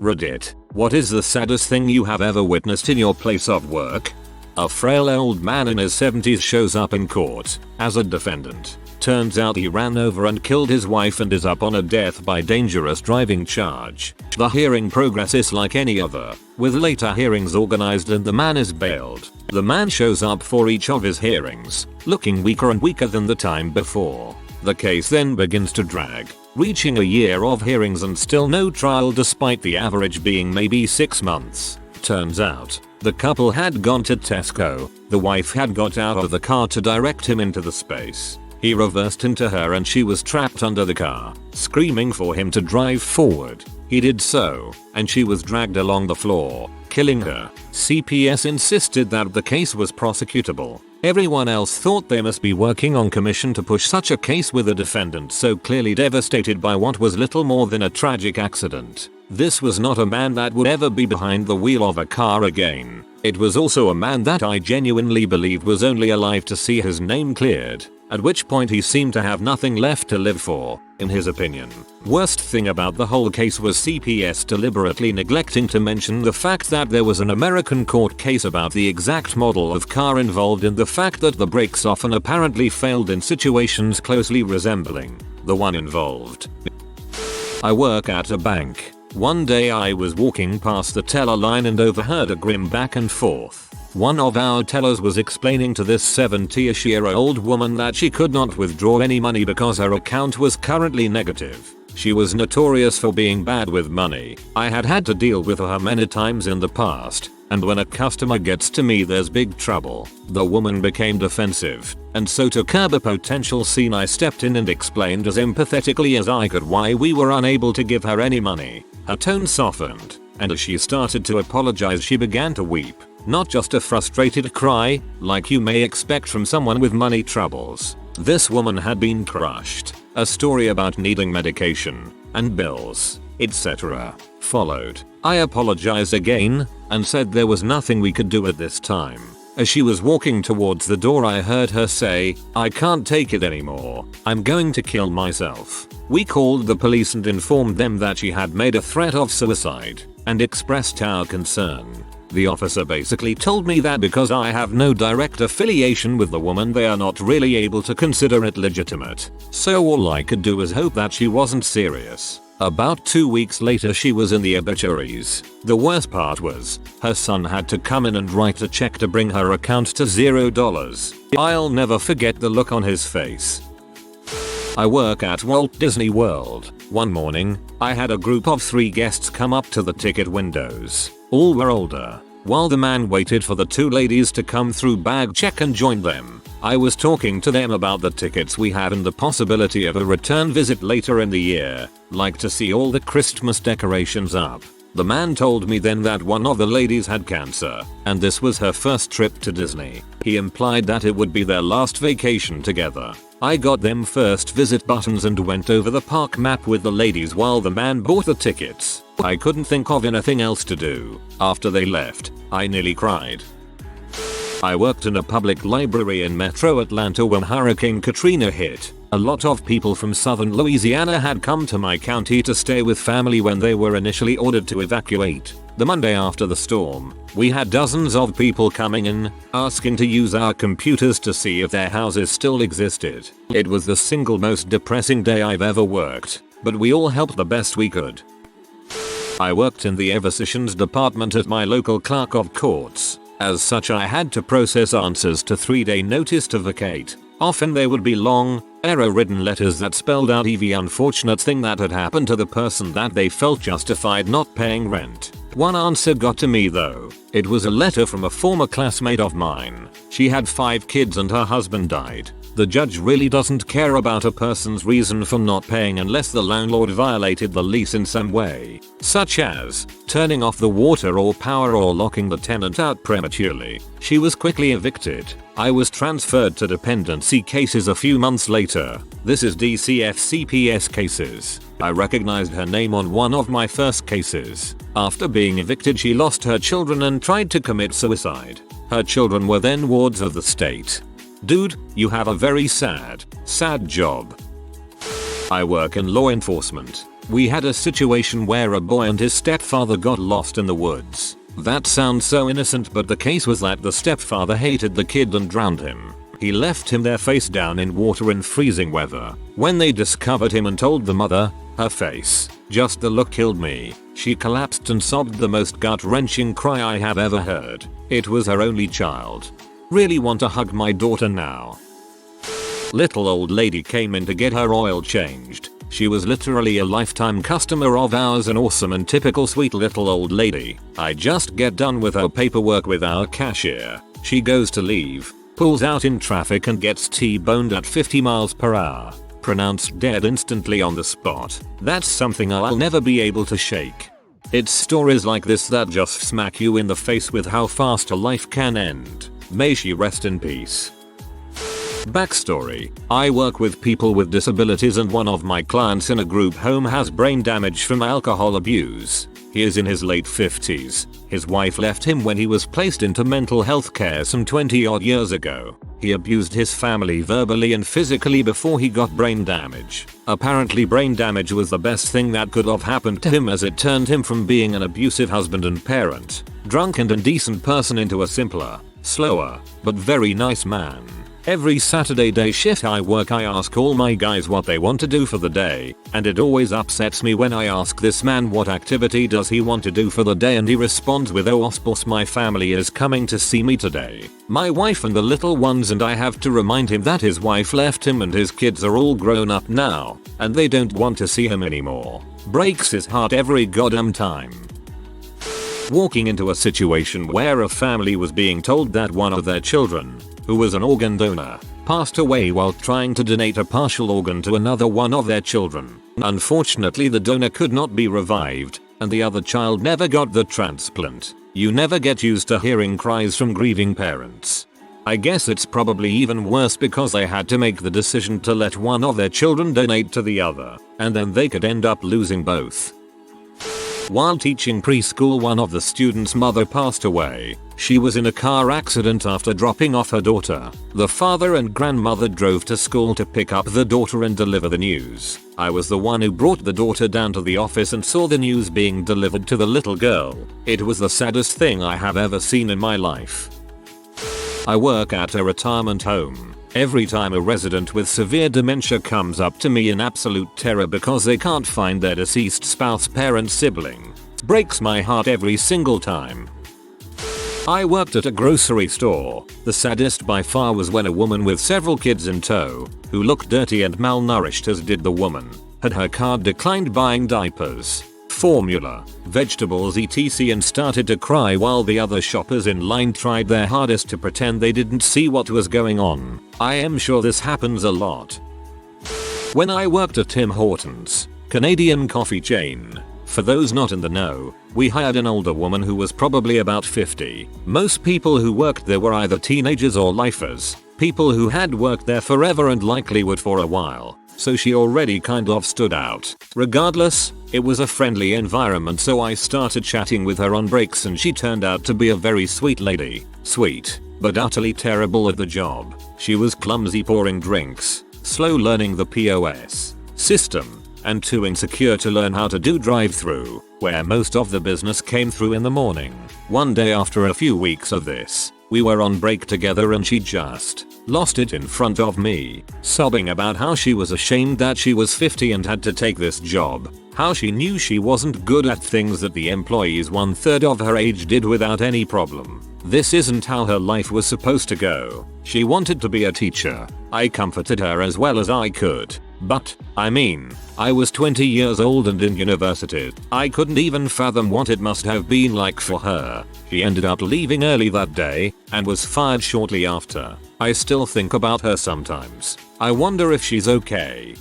Reddit. What is the saddest thing you have ever witnessed in your place of work? A frail old man in his 70s shows up in court as a defendant. Turns out he ran over and killed his wife and is up on a death by dangerous driving charge. The hearing progresses like any other, with later hearings organized and the man is bailed. The man shows up for each of his hearings, looking weaker and weaker than the time before. The case then begins to drag, reaching a year of hearings and still no trial despite the average being maybe 6 months. Turns out, the couple had gone to Tesco. The wife had got out of the car to direct him into the space. He reversed into her and she was trapped under the car, screaming for him to drive forward. He did so, and she was dragged along the floor, killing her. CPS insisted that the case was prosecutable. Everyone else thought they must be working on commission to push such a case with a defendant so clearly devastated by what was little more than a tragic accident. This was not a man that would ever be behind the wheel of a car again. It was also a man that I genuinely believed was only alive to see his name cleared, at which point he seemed to have nothing left to live for, in his opinion. Worst thing about the whole case was CPS deliberately neglecting to mention the fact that there was an American court case about the exact model of car involved and the fact that the brakes often apparently failed in situations closely resembling the one involved. I work at a bank. One day I was walking past the teller line and overheard a grim back and forth. One of our tellers was explaining to this 70-ish-year-old woman that she could not withdraw any money because her account was currently negative. She was notorious for being bad with money. I had to deal with her many times in the past, and when a customer gets to me there's big trouble. The woman became defensive, and so to curb a potential scene I stepped in and explained as empathetically as I could why we were unable to give her any money. Her tone softened, and as she started to apologize she began to weep. Not just a frustrated cry, like you may expect from someone with money troubles. This woman had been crushed. A story about needing medication, and bills, etc. followed. I apologized again, and said there was nothing we could do at this time. As she was walking towards the door I heard her say, "I can't take it anymore. I'm going to kill myself." We called the police and informed them that she had made a threat of suicide, and expressed our concern. The officer basically told me that because I have no direct affiliation with the woman they are not really able to consider it legitimate. So all I could do was hope that she wasn't serious. About 2 weeks later she was in the obituaries. The worst part was, her son had to come in and write a check to bring her account to $0. I'll never forget the look on his face. I work at Walt Disney World. One morning, I had a group of 3 guests come up to the ticket windows. All were older. While the man waited for the 2 ladies to come through bag check and join them, I was talking to them about the tickets we had and the possibility of a return visit later in the year, like to see all the Christmas decorations up. The man told me then that one of the ladies had cancer, and this was her first trip to Disney. He implied that it would be their last vacation together. I got them first visit buttons and went over the park map with the ladies while the man bought the tickets. I couldn't think of anything else to do. After they left, I nearly cried. I worked in a public library in Metro Atlanta when Hurricane Katrina hit. A lot of people from southern Louisiana had come to my county to stay with family when they were initially ordered to evacuate. The Monday after the storm, we had dozens of people coming in, asking to use our computers to see if their houses still existed. It was the single most depressing day I've ever worked, but we all helped the best we could. I worked in the eviction department at my local clerk of courts. As such I had to process answers to 3-day notice to vacate. Often they would be long, error-ridden letters that spelled out the unfortunate thing that had happened to the person that they felt justified not paying rent. One answer got to me though. It was a letter from a former classmate of mine. She had 5 kids and her husband died. The judge really doesn't care about a person's reason for not paying unless the landlord violated the lease in some way, such as turning off the water or power or locking the tenant out prematurely. She was quickly evicted. I was transferred to dependency cases a few months later. This is DCF CPS cases. I recognized her name on one of my first cases. After being evicted she lost her children and tried to commit suicide. Her children were then wards of the state. Dude, you have a very sad job. I work in law enforcement. We had a situation where a boy and his stepfather got lost in the woods. That sounds so innocent, but the case was that the stepfather hated the kid and drowned him. He left him there face down in water in freezing weather. When they discovered him and told the mother, her face, just the look killed me. She collapsed and sobbed the most gut-wrenching cry I have ever heard. It was her only child. Really want to hug my daughter now. Little old lady came in to get her oil changed. She was literally a lifetime customer of ours, an awesome and typical sweet little old lady. I just get done with her paperwork with our cashier. She goes to leave, pulls out in traffic and gets T-boned at 50 miles per hour. Pronounced dead instantly on the spot. That's something I'll never be able to shake. It's stories like this that just smack you in the face with how fast a life can end. May she rest in peace. Backstory. I work with people with disabilities and one of my clients in a group home has brain damage from alcohol abuse. He is in his late 50s. His wife left him when he was placed into mental health care some 20 odd years ago. He abused his family verbally and physically before he got brain damage. Apparently brain damage was the best thing that could have happened to him, as it turned him from being an abusive husband and parent, drunk and indecent person into a simpler, slower, but very nice man. Every Saturday day shift I work, I ask all my guys what they want to do for the day, and it always upsets me when I ask this man what activity does he want to do for the day and he responds with, "Oh boss, my family is coming to see me today. My wife and the little ones," and I have to remind him that his wife left him and his kids are all grown up now, and they don't want to see him anymore. Breaks his heart every goddamn time. Walking into a situation where a family was being told that one of their children, who was an organ donor, passed away while trying to donate a partial organ to another one of their children. Unfortunately, the donor could not be revived, and the other child never got the transplant. You never get used to hearing cries from grieving parents. I guess it's probably even worse because they had to make the decision to let one of their children donate to the other, and then they could end up losing both. While teaching preschool, one of the students' mother passed away. She was in a car accident after dropping off her daughter. The father and grandmother drove to school to pick up the daughter and deliver the news. I was the one who brought the daughter down to the office and saw the news being delivered to the little girl. It was the saddest thing I have ever seen in my life. I work at a retirement home. Every time a resident with severe dementia comes up to me in absolute terror because they can't find their deceased spouse, parent, sibling, it breaks my heart every single time. I worked at a grocery store. The saddest by far was when a woman with several kids in tow, who looked dirty and malnourished as did the woman, had her card declined buying diapers, formula, vegetables etc. and started to cry while the other shoppers in line tried their hardest to pretend they didn't see what was going on. I am sure this happens a lot. When I worked at Tim Hortons, Canadian coffee chain. For those not in the know, we hired an older woman who was probably about 50. Most people who worked there were either teenagers or lifers, people who had worked there forever and likely would for a while, so she already kind of stood out. Regardless, it was a friendly environment, so I started chatting with her on breaks and she turned out to be a very sweet lady. Sweet, but utterly terrible at the job. She was clumsy pouring drinks, slow learning the POS system, and too insecure to learn how to do drive-through, where most of the business came through in the morning. One day after a few weeks of this, we were on break together and she just lost it in front of me, sobbing about how she was ashamed that she was 50 and had to take this job, how she knew she wasn't good at things that the employees 1/3 of her age did without any problem. This isn't how her life was supposed to go. She wanted to be a teacher. I comforted her as well as I could. But, I was 20 years old and in university. I couldn't even fathom what it must have been like for her. She ended up leaving early that day and was fired shortly after. I still think about her sometimes. I wonder if she's okay.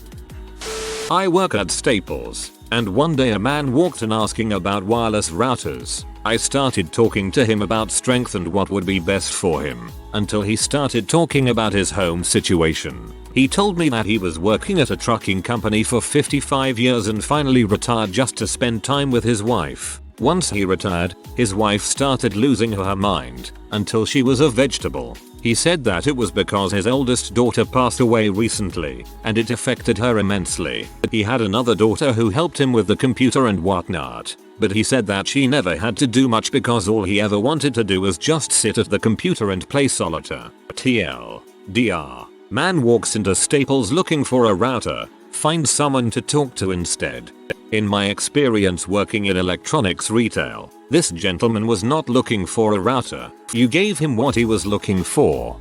I work at Staples, and one day a man walked in asking about wireless routers. I started talking to him about strength and what would be best for him, until he started talking about his home situation. He told me that he was working at a trucking company for 55 years and finally retired just to spend time with his wife. Once he retired, his wife started losing her mind, until she was a vegetable. He said that it was because his oldest daughter passed away recently, and it affected her immensely. He had another daughter who helped him with the computer and whatnot, but he said that she never had to do much because all he ever wanted to do was just sit at the computer and play solitaire. TLDR. Man walks into Staples looking for a router, finds someone to talk to instead. In my experience working in electronics retail, this gentleman was not looking for a router. You gave him what he was looking for.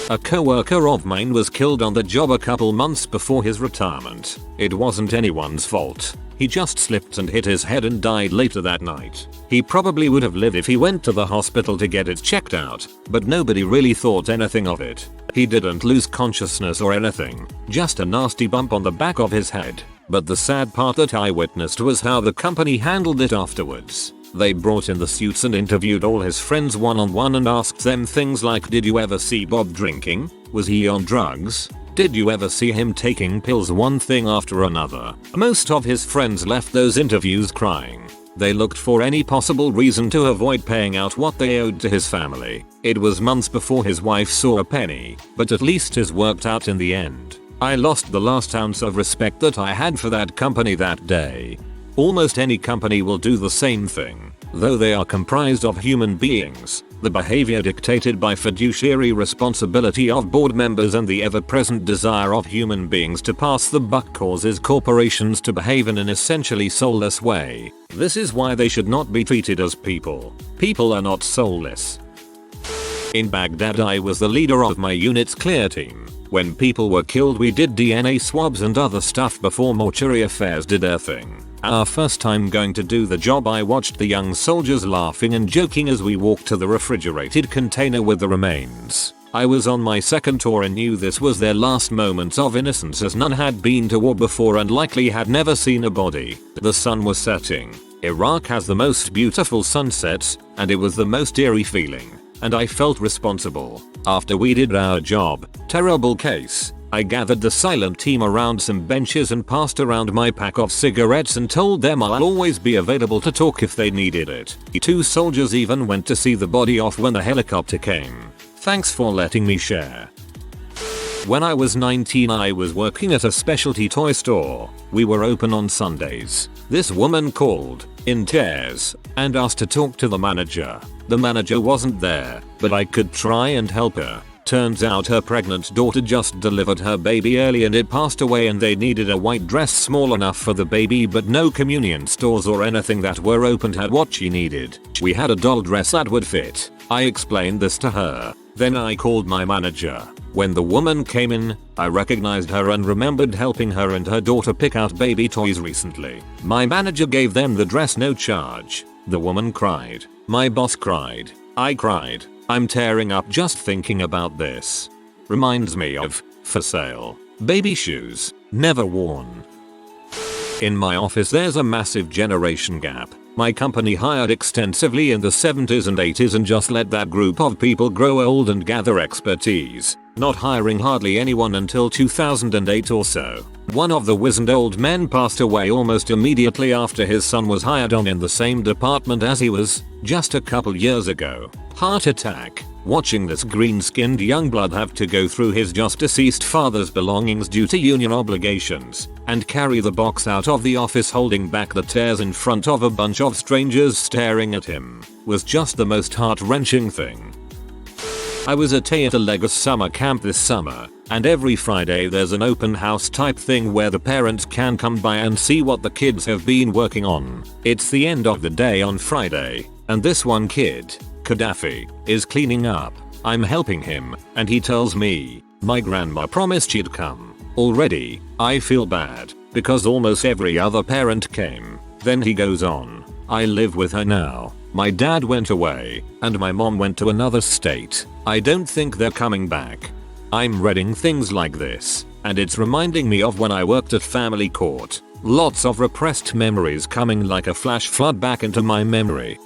A coworker of mine was killed on the job a couple months before his retirement. It wasn't anyone's fault. He just slipped and hit his head and died later that night. He probably would have lived if he went to the hospital to get it checked out, but nobody really thought anything of it. He didn't lose consciousness or anything, just a nasty bump on the back of his head. But the sad part that I witnessed was how the company handled it afterwards. They brought in the suits and interviewed all his friends one-on-one and asked them things like, did you ever see Bob drinking? Was he on drugs? Did you ever see him taking pills? One thing after another. Most of his friends left those interviews crying. They looked for any possible reason to avoid paying out what they owed to his family. It was months before his wife saw a penny, but at least his worked out in the end. I lost the last ounce of respect that I had for that company that day. Almost any company will do the same thing. Though they are comprised of human beings, the behavior dictated by fiduciary responsibility of board members and the ever-present desire of human beings to pass the buck causes corporations to behave in an essentially soulless way. This is why they should not be treated as people. People are not soulless. In Baghdad, I was the leader of my unit's clear team. When people were killed, we did DNA swabs and other stuff before mortuary affairs did their thing. Our first time going to do the job, I watched the young soldiers laughing and joking as we walked to the refrigerated container with the remains. I was on my second tour and knew this was their last moments of innocence, as none had been to war before and likely had never seen a body. The sun was setting. Iraq has the most beautiful sunsets, and it was the most eerie feeling. And I felt responsible. After we did our job, terrible case, I gathered the silent team around some benches and passed around my pack of cigarettes and told them I'll always be available to talk if they needed it. 2 soldiers even went to see the body off when the helicopter came. Thanks for letting me share. When I was 19, I was working at a specialty toy store. We were open on Sundays. This woman called, in tears, and asked to talk to the manager. The manager wasn't there, but I could try and help her. Turns out her pregnant daughter just delivered her baby early and it passed away, and they needed a white dress small enough for the baby, but no communion stores or anything that were open had what she needed. We had a doll dress that would fit. I explained this to her. Then I called my manager. When the woman came in, I recognized her and remembered helping her and her daughter pick out baby toys recently. My manager gave them the dress no charge. The woman cried. My boss cried. I cried. I'm tearing up just thinking about this. Reminds me of, for sale, baby shoes, never worn. In my office there's a massive generation gap. My company hired extensively in the 70s and 80s and just let that group of people grow old and gather expertise, not hiring hardly anyone until 2008 or so. One of the wizened old men passed away almost immediately after his son was hired on in the same department as he was, just a couple years ago. Heart attack. Watching this green-skinned young blood have to go through his just deceased father's belongings due to union obligations, and carry the box out of the office holding back the tears in front of a bunch of strangers staring at him, was just the most heart-wrenching thing. I was at a Lagos summer camp this summer, and every Friday there's an open house type thing where the parents can come by and see what the kids have been working on. It's the end of the day on Friday, and this one kid, Gaddafi, is cleaning up. I'm helping him, and he tells me, my grandma promised she'd come. Already, I feel bad, because almost every other parent came. Then he goes on, I live with her now. My dad went away, and my mom went to another state. I don't think they're coming back. I'm reading things like this, and it's reminding me of when I worked at family court. Lots of repressed memories coming like a flash flood back into my memory.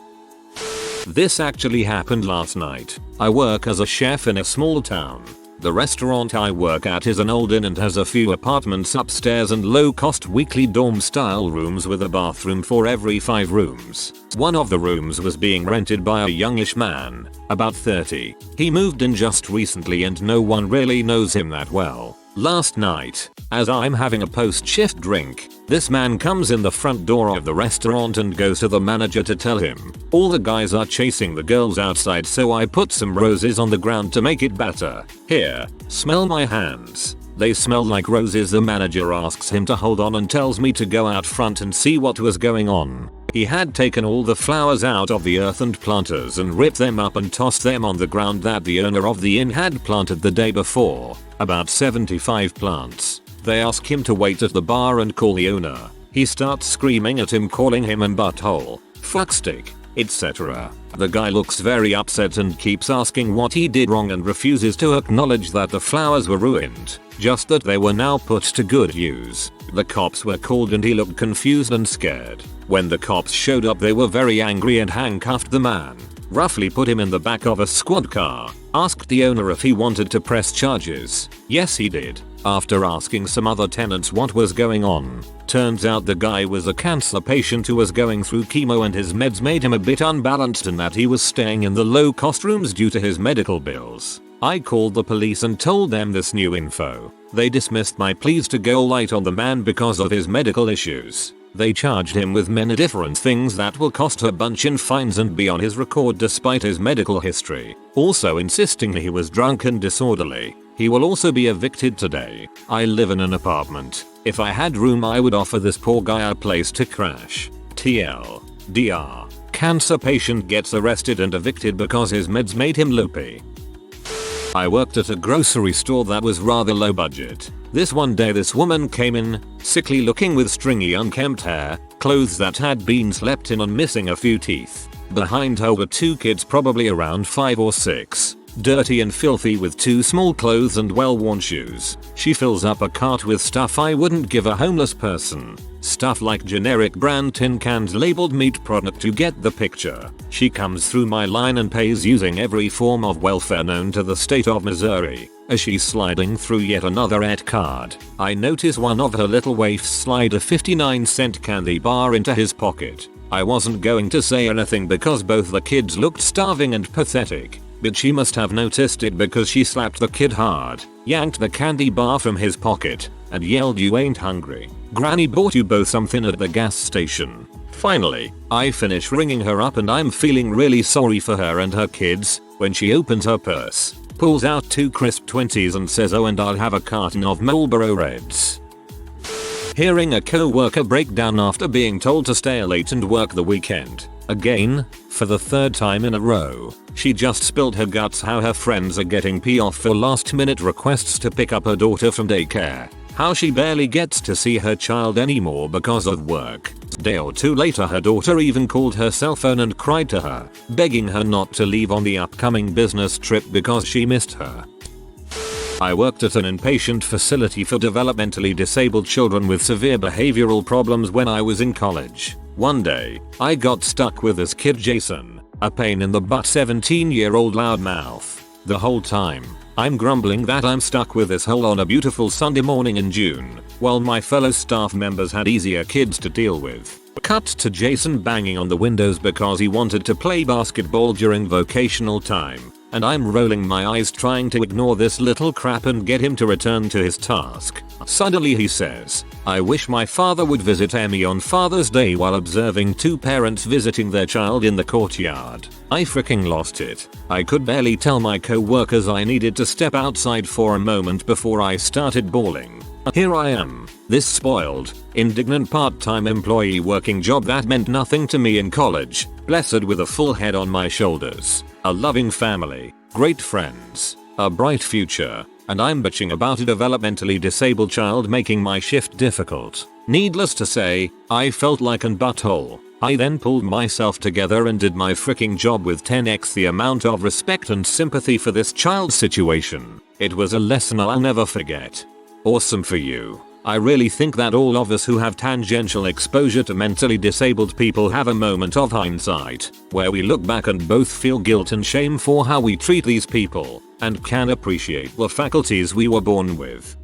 This actually happened last night. I work as a chef in a small town. The restaurant I work at is an old inn and has a few apartments upstairs and low-cost weekly dorm-style rooms with a bathroom for every 5 rooms. One of the rooms was being rented by a youngish man, about 30. He moved in just recently and no one really knows him that well. Last night, as I'm having a post-shift drink, this man comes in the front door of the restaurant and goes to the manager to tell him, all the guys are chasing the girls outside, so I put some roses on the ground to make it better. Here, smell my hands. They smell like roses. The manager asks him to hold on and tells me to go out front and see what was going on. He had taken all the flowers out of the earth and planters and ripped them up and tossed them on the ground that the owner of the inn had planted the day before. About 75 plants. They ask him to wait at the bar and call the owner. He starts screaming at him, calling him a butthole, fuckstick, etc. The guy looks very upset and keeps asking what he did wrong and refuses to acknowledge that the flowers were ruined, just that they were now put to good use. The cops were called and he looked confused and scared. When the cops showed up, they were very angry and handcuffed the man, roughly put him in the back of a squad car, asked the owner if he wanted to press charges. Yes, he did. After asking some other tenants what was going on, turns out the guy was a cancer patient who was going through chemo and his meds made him a bit unbalanced and that he was staying in the low-cost rooms due to his medical bills. I called the police and told them this new info. They dismissed my pleas to go light on the man because of his medical issues. They charged him with many different things that will cost a bunch in fines and be on his record despite his medical history, also insisting he was drunk and disorderly. He will also be evicted today. I live in an apartment. If I had room, I would offer this poor guy a place to crash. TLDR. Cancer patient gets arrested and evicted because his meds made him loopy. I worked at a grocery store that was rather low budget. This one day this woman came in, sickly looking with stringy unkempt hair, clothes that had been slept in and missing a few teeth. Behind her were 2 kids probably around 5 or 6. Dirty and filthy with 2 small clothes and well-worn shoes. She fills up a cart with stuff I wouldn't give a homeless person. Stuff like generic brand tin cans labeled meat product, to get the picture. She comes through my line and pays using every form of welfare known to the state of Missouri. As she's sliding through yet another ad card, I notice one of her little waifs slide a 59-cent candy bar into his pocket. I wasn't going to say anything because both the kids looked starving and pathetic, but she must have noticed it because she slapped the kid hard, yanked the candy bar from his pocket, and yelled, "You ain't hungry. Granny bought you both something at the gas station." Finally, I finish ringing her up and I'm feeling really sorry for her and her kids when she opens her purse, pulls out 2 crisp 20s and says, "Oh, and I'll have a carton of Marlboro Reds." Hearing a co-worker break down after being told to stay late and work the weekend. Again, for the 3rd time in a row, she just spilled her guts how her friends are getting pee off for last-minute requests to pick up her daughter from daycare. How she barely gets to see her child anymore because of work. A day or 2 later, her daughter even called her cell phone and cried to her, begging her not to leave on the upcoming business trip because she missed her. I worked at an inpatient facility for developmentally disabled children with severe behavioral problems when I was in college. One day, I got stuck with this kid Jason, a pain in the butt 17-year-old loudmouth. The whole time, I'm grumbling that I'm stuck with this hole on a beautiful Sunday morning in June, while my fellow staff members had easier kids to deal with. Cut to Jason banging on the windows because he wanted to play basketball during vocational time, and I'm rolling my eyes trying to ignore this little crap and get him to return to his task. Suddenly he says, "I wish my father would visit Emmy on Father's Day," while observing 2 parents visiting their child in the courtyard. I freaking lost it. I could barely tell my co-workers I needed to step outside for a moment before I started bawling. Here I am, this spoiled, indignant part-time employee working job that meant nothing to me in college, blessed with a full head on my shoulders, a loving family, great friends, a bright future, and I'm bitching about a developmentally disabled child making my shift difficult. Needless to say, I felt like an butthole. I then pulled myself together and did my freaking job with 10x the amount of respect and sympathy for this child's situation. It was a lesson I'll never forget. Awesome for you. I really think that all of us who have tangential exposure to mentally disabled people have a moment of hindsight, where we look back and both feel guilt and shame for how we treat these people, and can appreciate the faculties we were born with.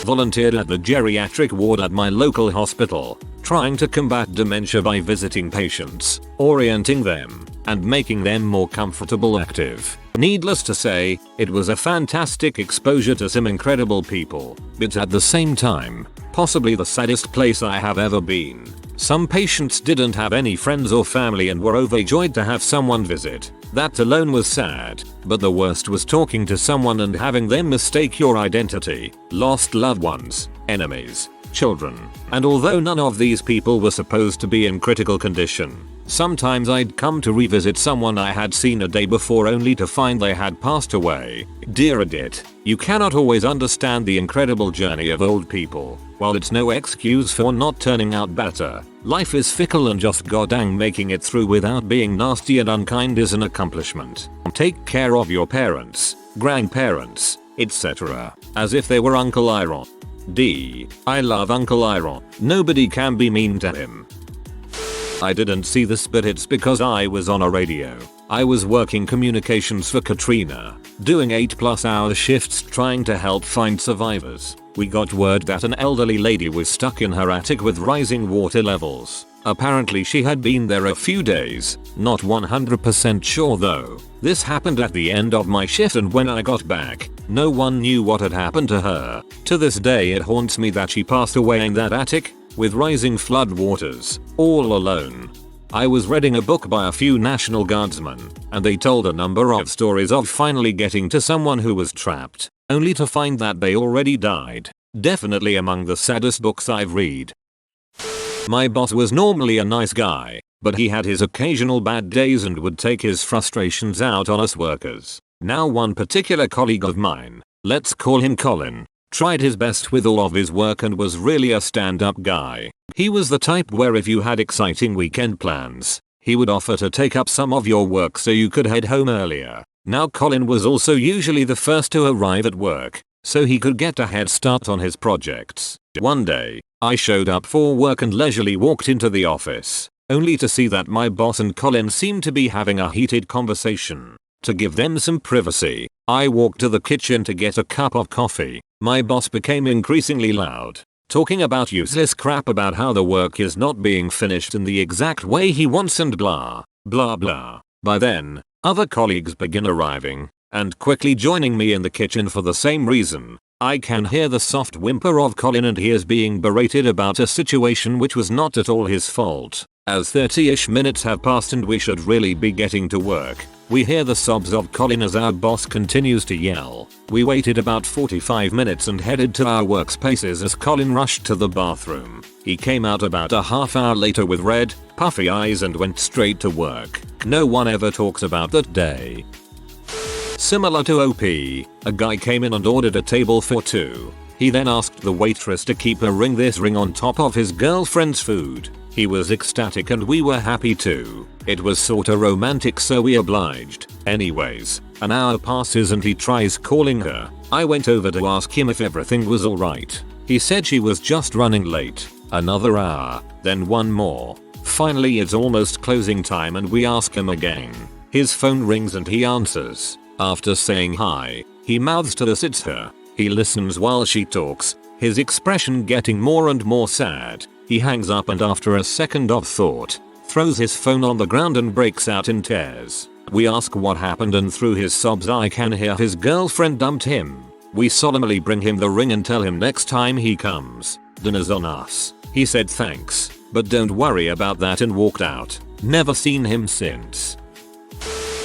Volunteered at the geriatric ward at my local hospital, trying to combat dementia by visiting patients, orienting them, and making them more comfortable active. Needless to say, it was a fantastic exposure to some incredible people, but at the same time, possibly the saddest place I have ever been. Some patients didn't have any friends or family and were overjoyed to have someone visit. That alone was sad, but the worst was talking to someone and having them mistake your identity. Lost loved ones, enemies, children. And although none of these people were supposed to be in critical condition, sometimes I'd come to revisit someone I had seen a day before only to find they had passed away. Dear Edit, you cannot always understand the incredible journey of old people. While it's no excuse for not turning out better, life is fickle and just goddamn making it through without being nasty and unkind is an accomplishment. Take care of your parents, grandparents, etc. as if they were Uncle Iron. I love Uncle Iron. Nobody can be mean to him. I didn't see this, but it's because I was on a radio. I was working communications for Katrina, doing 8+ hour shifts trying to help find survivors. We got word that an elderly lady was stuck in her attic with rising water levels. Apparently she had been there a few days, not 100% sure though. This happened at the end of my shift, and when I got back, no one knew what had happened to her. To this day it haunts me that she passed away in that attic, with rising flood waters, all alone. I was reading a book by a few National Guardsmen, and they told a number of stories of finally getting to someone who was trapped, only to find that they already died. Definitely among the saddest books I've read. My boss was normally a nice guy, but he had his occasional bad days and would take his frustrations out on us workers. Now one particular colleague of mine, let's call him Colin, tried his best with all of his work and was really a stand-up guy. He was the type where if you had exciting weekend plans, he would offer to take up some of your work so you could head home earlier. Now Colin was also usually the first to arrive at work, so he could get a head start on his projects. One day, I showed up for work and leisurely walked into the office, only to see that my boss and Colin seemed to be having a heated conversation. To give them some privacy, I walked to the kitchen to get a cup of coffee. My boss became increasingly loud, talking about useless crap about how the work is not being finished in the exact way he wants and blah, blah blah. By then, other colleagues begin arriving, and quickly joining me in the kitchen for the same reason. I can hear the soft whimper of Colin and he is being berated about a situation which was not at all his fault. As 30ish minutes have passed and we should really be getting to work, we hear the sobs of Colin as our boss continues to yell. We waited about 45 minutes and headed to our workspaces as Colin rushed to the bathroom. He came out about a half hour later with red, puffy eyes and went straight to work. No one ever talks about that day. Similar to OP, a guy came in and ordered a table for two. He then asked the waitress to keep this ring on top of his girlfriend's food. He was ecstatic and we were happy too. It was sorta romantic, so we obliged. Anyways, an hour passes and he tries calling her. I went over to ask him if everything was alright. He said she was just running late. Another hour, then one more. Finally it's almost closing time and we ask him again. His phone rings and he answers. After saying hi, he mouths to us it's her. He listens while she talks, his expression getting more and more sad. He hangs up and after a second of thought, throws his phone on the ground and breaks out in tears. We ask what happened and through his sobs I can hear his girlfriend dumped him. We solemnly bring him the ring and tell him next time he comes, dinner's on us. He said thanks, but don't worry about that and walked out. Never seen him since.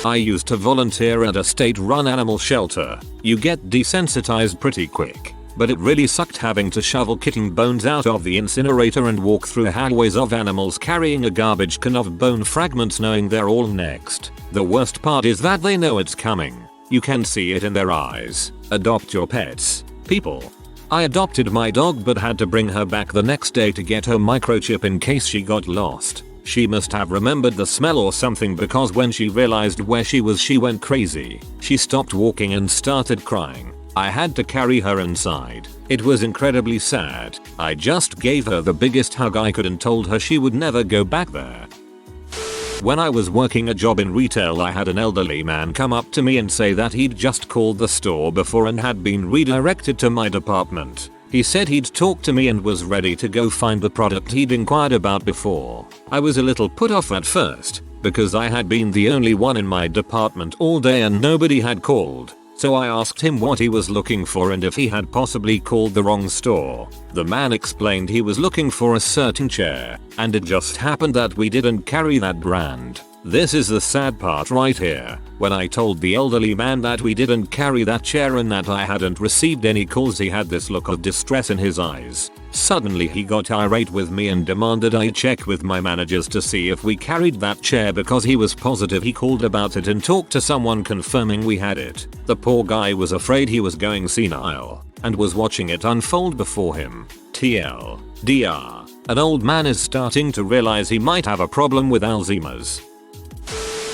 I used to volunteer at a state-run animal shelter. You get desensitized pretty quick. But it really sucked having to shovel kitten bones out of the incinerator and walk through hallways of animals carrying a garbage can of bone fragments knowing they're all next. The worst part is that they know it's coming. You can see it in their eyes. Adopt your pets, people. I adopted my dog but had to bring her back the next day to get her microchip in case she got lost. She must have remembered the smell or something because when she realized where she was she went crazy. She stopped walking and started crying. I had to carry her inside. It was incredibly sad. I just gave her the biggest hug I could and told her she would never go back there. When I was working a job in retail, I had an elderly man come up to me and say that he'd just called the store before and had been redirected to my department. He said he'd talked to me and was ready to go find the product he'd inquired about before. I was a little put off at first, because I had been the only one in my department all day and nobody had called. So I asked him what he was looking for and if he had possibly called the wrong store. The man explained he was looking for a certain chair, and it just happened that we didn't carry that brand. This is the sad part right here. When I told the elderly man that we didn't carry that chair and that I hadn't received any calls, he had this look of distress in his eyes. Suddenly he got irate with me and demanded I check with my managers to see if we carried that chair because he was positive he called about it and talked to someone confirming we had it. The poor guy was afraid he was going senile and was watching it unfold before him. TLDR. An old man is starting to realize he might have a problem with Alzheimer's.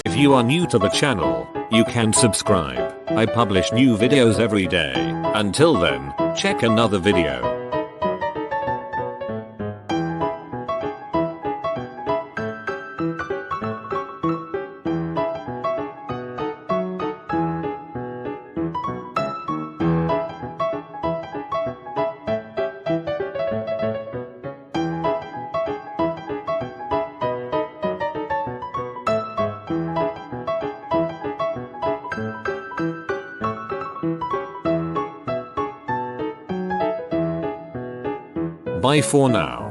If you are new to the channel, you can subscribe. I publish new videos every day. Until then, check another video. Bye for now.